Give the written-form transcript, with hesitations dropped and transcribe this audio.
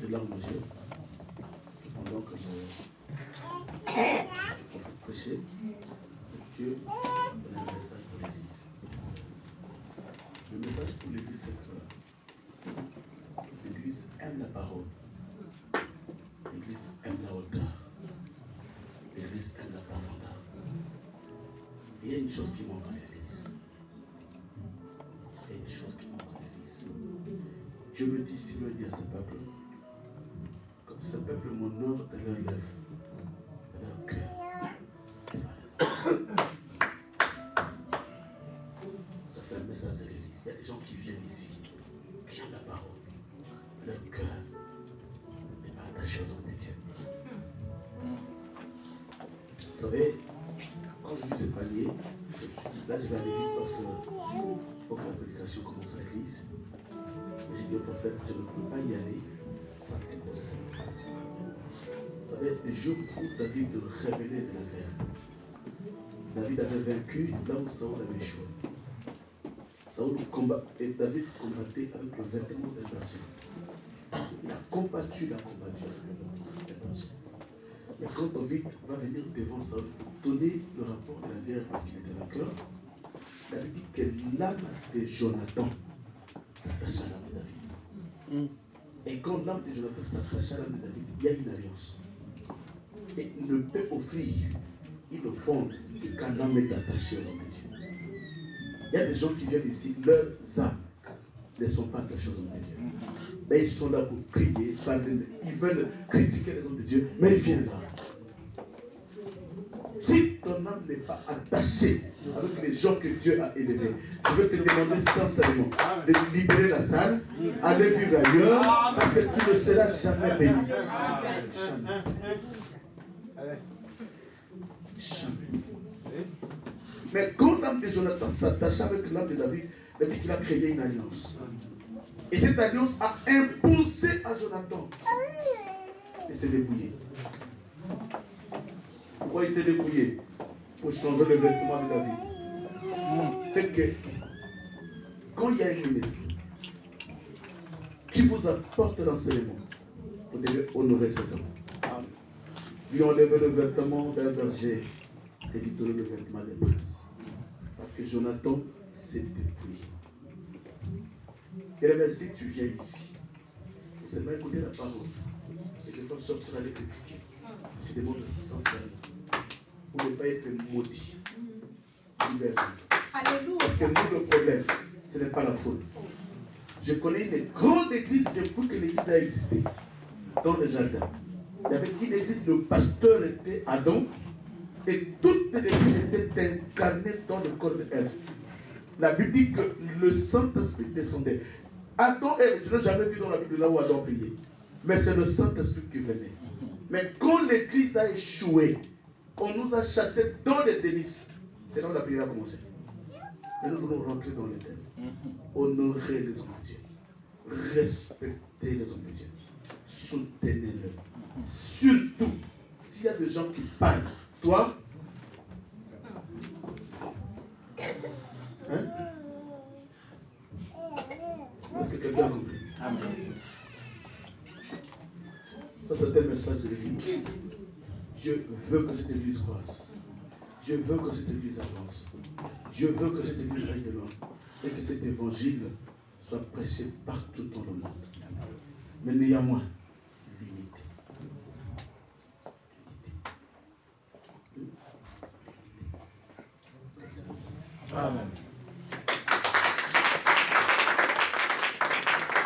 des larmes aux yeux. Parce que pendant que on fait prêcher, Dieu donne un message pour l'Église. Le message pour l'Église, c'est que l'Église aime la parole. L'Église aime la hauteur. L'Église aime la profondeur. Il y a une chose qui manque à l'Église. Il y a une chose qui manque à l'Église. Dieu me dit, si je dis à ce peuple, comme ce peuple m'honore de leurs lèvres, de leur cœur. Ça, c'est un message de l'Église. Il y a des gens qui viennent ici, qui aiment la parole, mais leur cœur n'est pas attaché aux hommes de Dieu. Vous savez, quand je vis ce palier, je me suis dit, là je vais aller vite parce qu'il faut que la prédication commence à l'église. Mais j'ai dit au prophète, je ne peux pas y aller sans déposer ce message. Vous savez, le jour où David révélait de la guerre, David avait vaincu là où Saoul avait échoué. Et David combattait avec le vêtement d'un berger. Il a combattu avec le vêtement d'un berger. Mais quand David va venir devant Saul pour donner le rapport de la guerre parce qu'il était vainqueur, il a dit que l'âme de Jonathan s'attache à l'âme de David. Et quand l'âme de Jonathan s'attache à l'âme de David, il y a une alliance. Et il ne peut offrir une offrande que quand l'âme est attachée aux hommes de Dieu. Il y a des gens qui viennent ici, leurs âmes ne sont pas attachées aux hommes de Dieu. Mais ils sont là pour prier, parler, ils veulent critiquer les hommes de Dieu, mais ils viennent là. Si ton âme n'est pas attachée avec les gens que Dieu a élevés, je vais te demander sincèrement de libérer la salle, aller vivre ailleurs, parce que tu ne seras jamais béni. Jamais. Jamais. Mais quand l'âme de Jonathan s'attache avec l'âme de David, il dit qu'il a créé une alliance. Et cette alliance a imposé à Jonathan de se dépouiller. Pourquoi il s'est dépouillé? Pour changer le vêtement de David. C'est que quand il y a un ministre qui vous apporte l'enseignement, vous devez honorer cet homme. Lui enlever le vêtement d'un berger et lui donner le vêtement des princes. Parce que Jonathan s'est dépouillé. Et bien, si tu viens ici, vous seulement écouter la parole, et des fois sortir à les critiquer, je te demande sincèrement, pour ne pas être maudit. Parce que nous, le problème, ce n'est pas la faute. Je connais une grande église depuis que l'église a existé, dans le jardin. Il y avait une église, le pasteur était Adam, et toute l'église était incarnée dans le corps de Ève. La Bible dit que le Saint-Esprit descendait. Adam, je n'ai jamais vu dans la Bible là où Adam priait. Mais c'est le Saint-Esprit qui venait. Mais quand l'église a échoué, on nous a chassés dans les délices. C'est là où la prière a commencé. Et nous voulons rentrer dans les thèmes. Honorer les hommes de Dieu. Respecter les hommes de Dieu. Soutenez-le. Surtout, s'il y a des gens qui parlent, toi, hein? Est-ce que quelqu'un a compris? Amen. Ça, c'est un message de l'église. Dieu veut que cette église croisse. Dieu veut que cette église avance. Dieu veut que cette église aille de loin. Et que cet évangile soit prêché partout dans le monde. Mais néanmoins, l'unité. Amen.